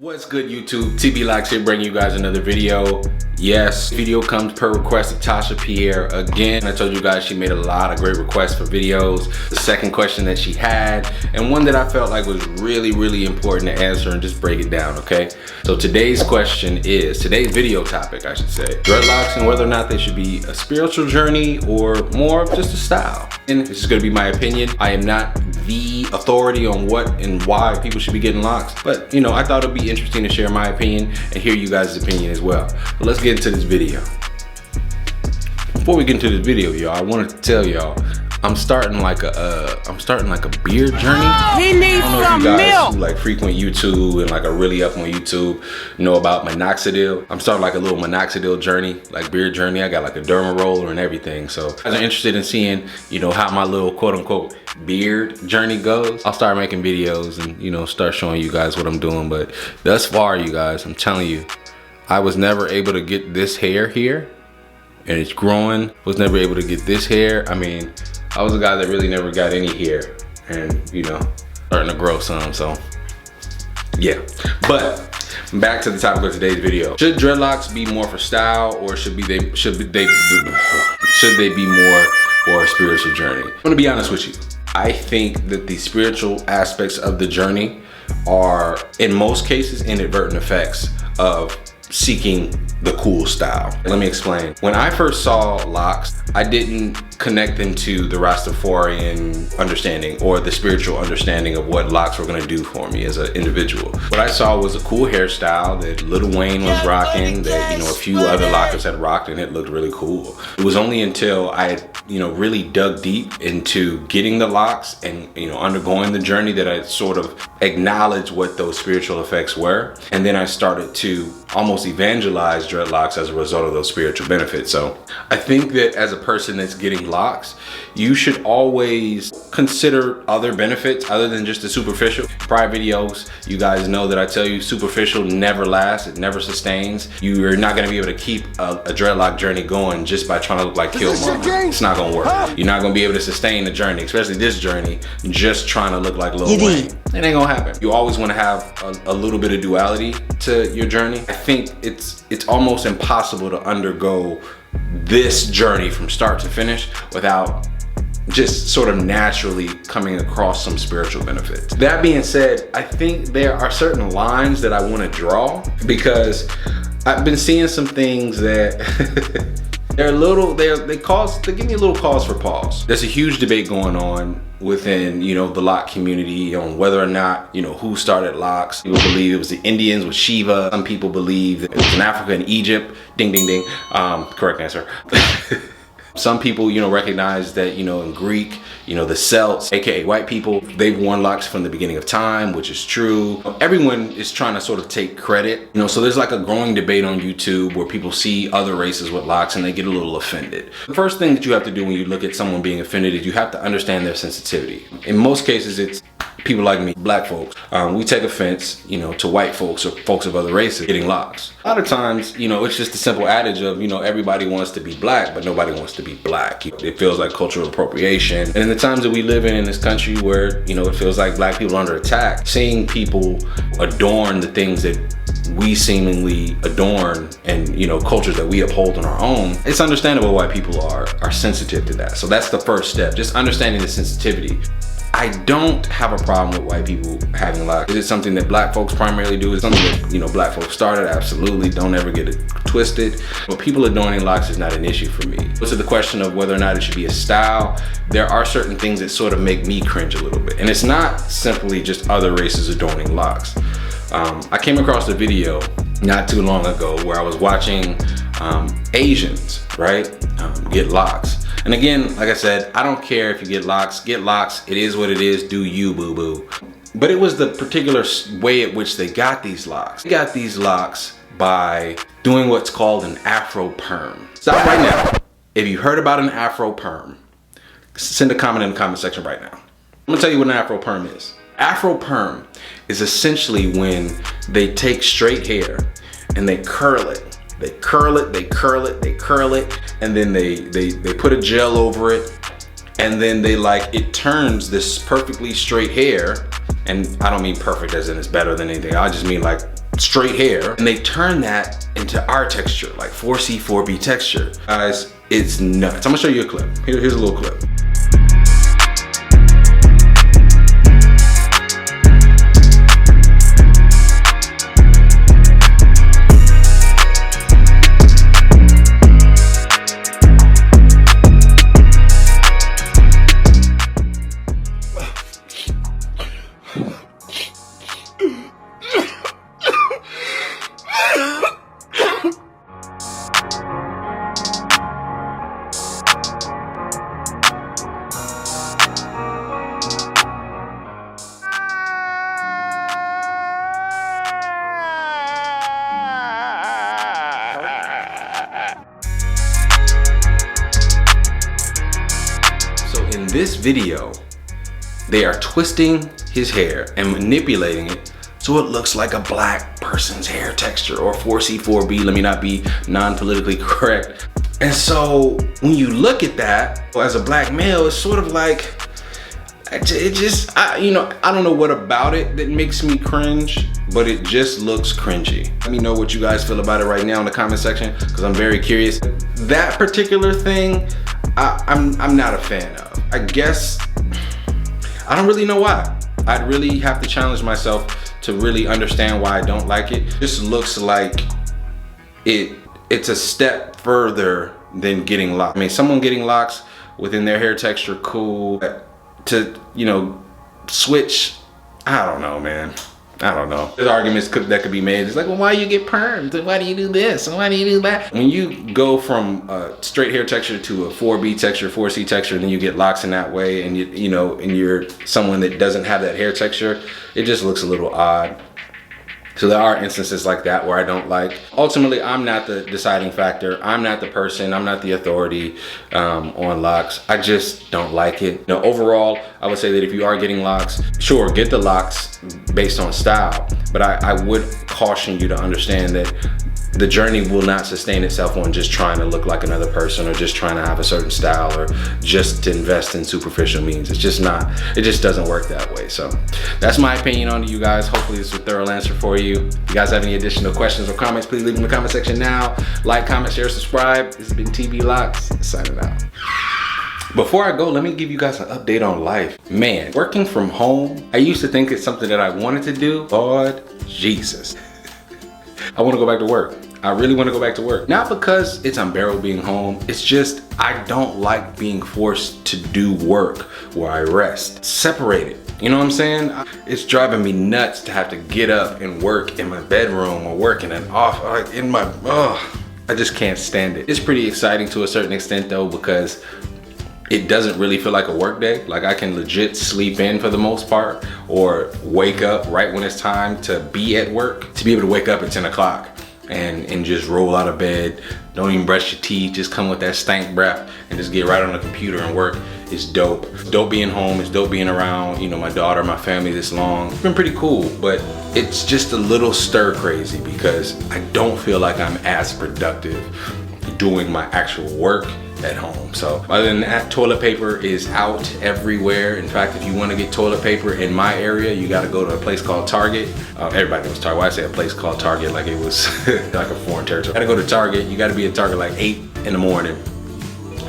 What's good, YouTube? tplocks here, bringing you guys another video. Yes, video comes per request of Tasha Pierre again. I told you guys she made a lot of great requests for videos. The second question that she had, and one that I felt like was really important to answer and just break it down, okay? So today's video topic, I should say, dreadlocks and whether or not they should be a spiritual journey or more of just a style. And this is gonna be my opinion. I am not the authority on what and why people should be getting locks, but you know, I thought it'd be interesting to share my opinion and hear you guys' opinion as well. But let's get into this video. Before we get into this video, y'all, I wanted to tell y'all I'm starting like a beard journey. He needs some milk. milk. Who like frequent YouTube and like are really up on YouTube know about minoxidil. I'm starting like a little minoxidil journey, like beard journey. I got like a derma roller and everything. So if you're interested in seeing, you know, how my little quote unquote beard journey goes, I'll start making videos and, you know, start showing you guys what I'm doing. But thus far, you guys, I'm telling you, I was never able to get this hair here, and it's growing. Was never able to get this hair. I mean, I was a guy that really never got any hair, and you know, starting to grow some, so yeah. But back to the topic of today's video. Should dreadlocks be more for style, or should they be more for a spiritual journey? I'm gonna be honest with you. I think that the spiritual aspects of the journey are, in most cases, inadvertent effects of seeking the cool style. Let me explain. When I first saw locks, I didn't connect them to the Rastafarian understanding or the spiritual understanding of what locks were gonna do for me as an individual. What I saw was a cool hairstyle that Lil Wayne was rocking, that, you know, a few other lockers had rocked, and it looked really cool. It was only until I had, you know, really dug deep into getting the locks and, you know, undergoing the journey that I sort of acknowledged what those spiritual effects were. And then I started to almost evangelize dreadlocks as a result of those spiritual benefits. So I think that as a person that's getting locks, you should always consider other benefits other than just the superficial. Prior videos, you guys know that I tell you superficial never lasts, it never sustains. You're not gonna be able to keep a dreadlock journey going just by trying to look like Killmonger. It's not gonna work. You're not gonna be able to sustain the journey, especially this journey, just trying to look like Lil Wayne. It ain't gonna happen. You always wanna have a little bit of duality to your journey. I think it's almost impossible to undergo this journey from start to finish without just sort of naturally coming across some spiritual benefits. That being said, I think there are certain lines that I want to draw, because I've been seeing some things that they give me a little cause for pause. There's a huge debate going on within, you know, the lock community on whether or not, you know, who started locks. People believe it was the Indians with Shiva. Some people believe that it was in Africa and Egypt. Ding, ding, ding. Correct answer. Some people, you know, recognize that, you know, in Greek, you know, the Celts, aka white people, they've worn locks from the beginning of time, which is true. Everyone is trying to sort of take credit, you know, so there's like a growing debate on YouTube where people see other races with locks and they get a little offended. The first thing that you have to do when you look at someone being offended is you have to understand their sensitivity. In most cases, it's people like me, black folks. We take offense, you know, to white folks or folks of other races getting locks. A lot of times, you know, it's just a simple adage of, you know, everybody wants to be black, but nobody wants to be black. It feels like cultural appropriation. And in the times that we live in this country where, you know, it feels like black people are under attack, seeing people adorn the things that we seemingly adorn and, you know, cultures that we uphold on our own, it's understandable why people are sensitive to that. So that's the first step, just understanding the sensitivity. I don't have a problem with white people having locks. Is it something that black folks primarily do? Is it something that, you know, black folks started? Absolutely. Don't ever get it twisted. But people adorning locks is not an issue for me. To the question of whether or not it should be a style, there are certain things that sort of make me cringe a little bit. And it's not simply just other races adorning locks. I came across a video not too long ago where I was watching Asians, right, get locks. And again, like I said, I don't care if you get locks. It is what it is. Do you, boo-boo. But it was the particular way at which they got these locks. They got these locks by doing what's called an Afro Perm. Stop right now. If you heard about an Afro Perm, send a comment in the comment section right now. I'm gonna tell you what an Afro Perm is. Afro Perm is essentially when they take straight hair and they curl it. They curl it, and then they put a gel over it, and then it turns this perfectly straight hair, and I don't mean perfect as in it's better than anything, I just mean like straight hair, and they turn that into our texture, like 4C, 4B texture. Guys, it's nuts. I'm gonna show you a clip. Here's a little clip. In this video, they are twisting his hair and manipulating it so it looks like a black person's hair texture, or 4C, 4B, let me not be non-politically correct. And so when you look at that as a black male, it's sort of like, I don't know what about it that makes me cringe, but it just looks cringy. Let me know what you guys feel about it right now in the comment section, because I'm very curious. That particular thing, I'm not a fan of. I guess, I don't really know why. I'd really have to challenge myself to really understand why I don't like it. This looks like it's a step further than getting locks. I mean, someone getting locks within their hair texture, cool. To, you know, switch, I don't know, man. I don't know. There's arguments that could be made. It's like, well, why you get perms? And why do you do this? And why do you do that? When you go from a straight hair texture to a 4B texture, 4C texture, and then you get locks in that way, and you know, and you're someone that doesn't have that hair texture, it just looks a little odd. So there are instances like that where I don't like. Ultimately, I'm not the deciding factor. I'm not the person. I'm not the authority on locks. I just don't like it. Now, overall, I would say that if you are getting locks, sure, get the locks based on style. But I would caution you to understand that the journey will not sustain itself on just trying to look like another person, or just trying to have a certain style, or just to invest in superficial means. It's just not, it just doesn't work that way. So that's my opinion on it, you guys. Hopefully this is a thorough answer for you. If you guys have any additional questions or comments, please leave them in the comment section now. Like, comment, share, subscribe. This has been tplocks, signing out. Before I go, let me give you guys an update on life. Man, working from home, I used to think it's something that I wanted to do. Lord Jesus. I want to go back to work. I really want to go back to work. Not because it's unbearable being home. It's just, I don't like being forced to do work where I rest. Separated. You know what I'm saying? It's driving me nuts to have to get up and work in my bedroom, or work in an office, like in my, I just can't stand it. It's pretty exciting to a certain extent though, because it doesn't really feel like a work day. Like, I can legit sleep in for the most part, or wake up right when it's time to be at work. To be able to wake up at 10 o'clock and just roll out of bed, don't even brush your teeth, just come with that stank breath and just get right on the computer and work is dope. It's dope being home, it's dope being around, you know, my daughter, my family this long. It's been pretty cool, but it's just a little stir crazy because I don't feel like I'm as productive doing my actual work at home. So other than that, toilet paper is out everywhere. In fact, if you want to get toilet paper in my area, you got to go to a place called Target. Everybody knows Target. Why I say a place called Target like it was like a foreign territory. You got to go to Target. You got to be at Target like 8 in the morning.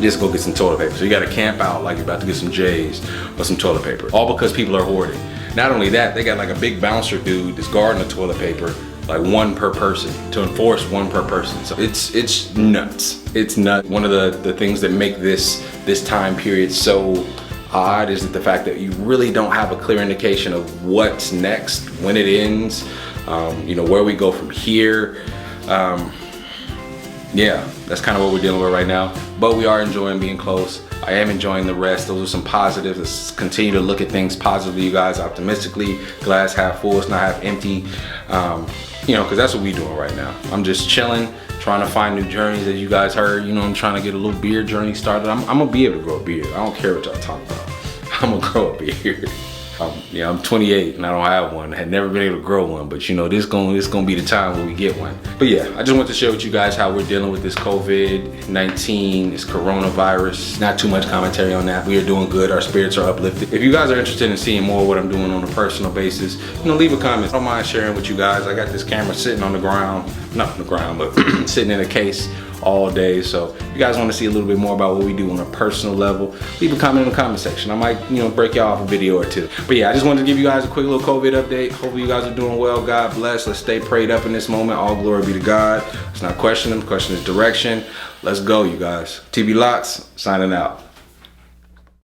Just go get some toilet paper. So you got to camp out like you're about to get some J's or some toilet paper. All because people are hoarding. Not only that, they got like a big bouncer dude that's guarding the toilet paper, like one per person, to enforce one per person. So it's nuts. It's nuts. One of the things that make this time period so odd is the fact that you really don't have a clear indication of what's next, when it ends, you know, where we go from here. Yeah, that's kind of what we're dealing with right now. But we are enjoying being close. I am enjoying the rest. Those are some positives. Let's continue to look at things positively, you guys, optimistically. Glass half full, it's not half empty. You know, because that's what we're doing right now. I'm just chilling, trying to find new journeys, as you guys heard. You know, I'm trying to get a little beard journey started. I'm gonna be able to grow a beard. I don't care what y'all talk about. I'm gonna grow a beard. Yeah, I'm 28 and I don't have one. I had never been able to grow one, but you know, this gonna be the time when we get one. But yeah, I just want to share with you guys how we're dealing with this COVID-19, this coronavirus. Not too much commentary on that. We are doing good. Our spirits are uplifted. If you guys are interested in seeing more of what I'm doing on a personal basis, you know, leave a comment. I don't mind sharing with you guys. I got this camera sitting on the ground, not on the ground, but sitting in a case all day. So if you guys want to see a little bit more about what we do on a personal level, leave a comment in the comment section. I might, you know, break y'all off a video or two. But yeah, I just wanted to give you guys a quick little COVID update. Hopefully you guys are doing well. God bless. Let's stay prayed up in this moment. All glory be to God. It's not questioning. The question is direction. Let's go, you guys. tplocks signing out.